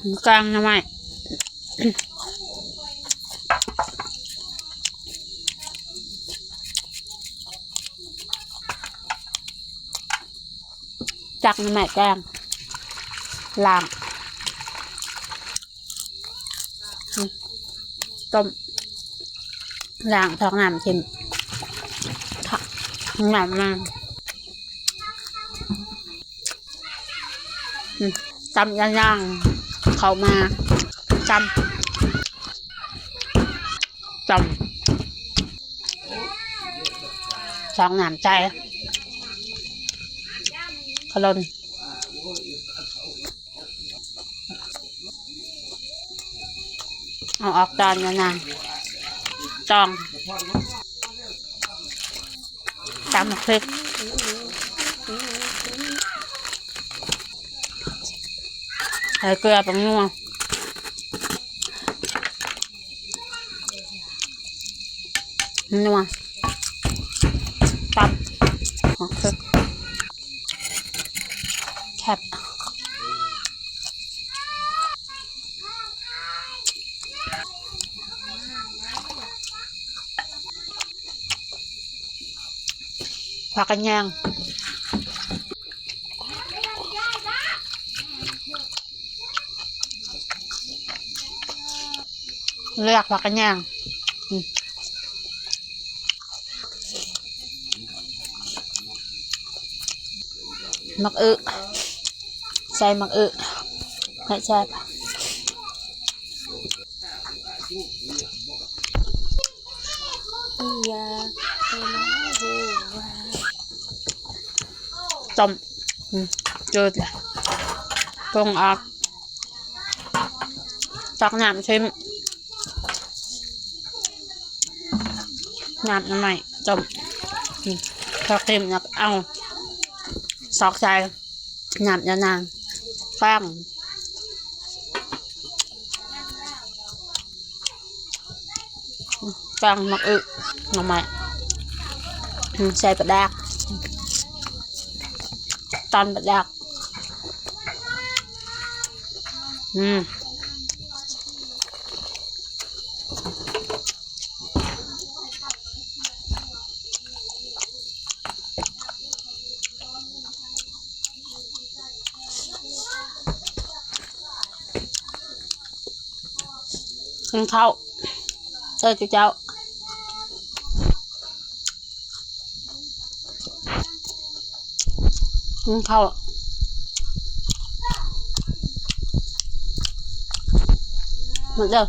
กลางทำไมจักทำไมแกงล้างต้มล้างท้องน้ำเค็มผักน้ำมันจำย่างเขามาจำสองน้ำใจขลนเอาออกตอนนานจองตำพริกใส่เกลือปังนัวนัวตับโอเคแคบผักกระแยงเลือกผักกระแยงมักใส่มักให้แซ่บต้มจืดเลยปรุงออกตักน้ำชิมน้ำใหม่ต้มพอเต็มแล้วเอาซอกใจน้ำยานางแป้งมักหน่อไม้ใส่ปลาแดกตอนปลาแดกกินข้าวเจ้ากินข้าวหมดเลย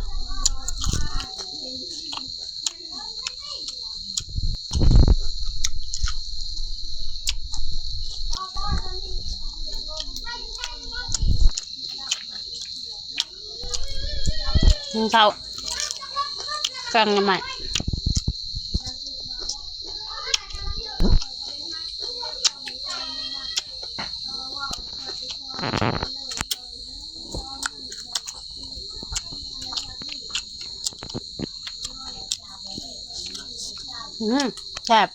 กินข้าวกลางใหม่แซ่บ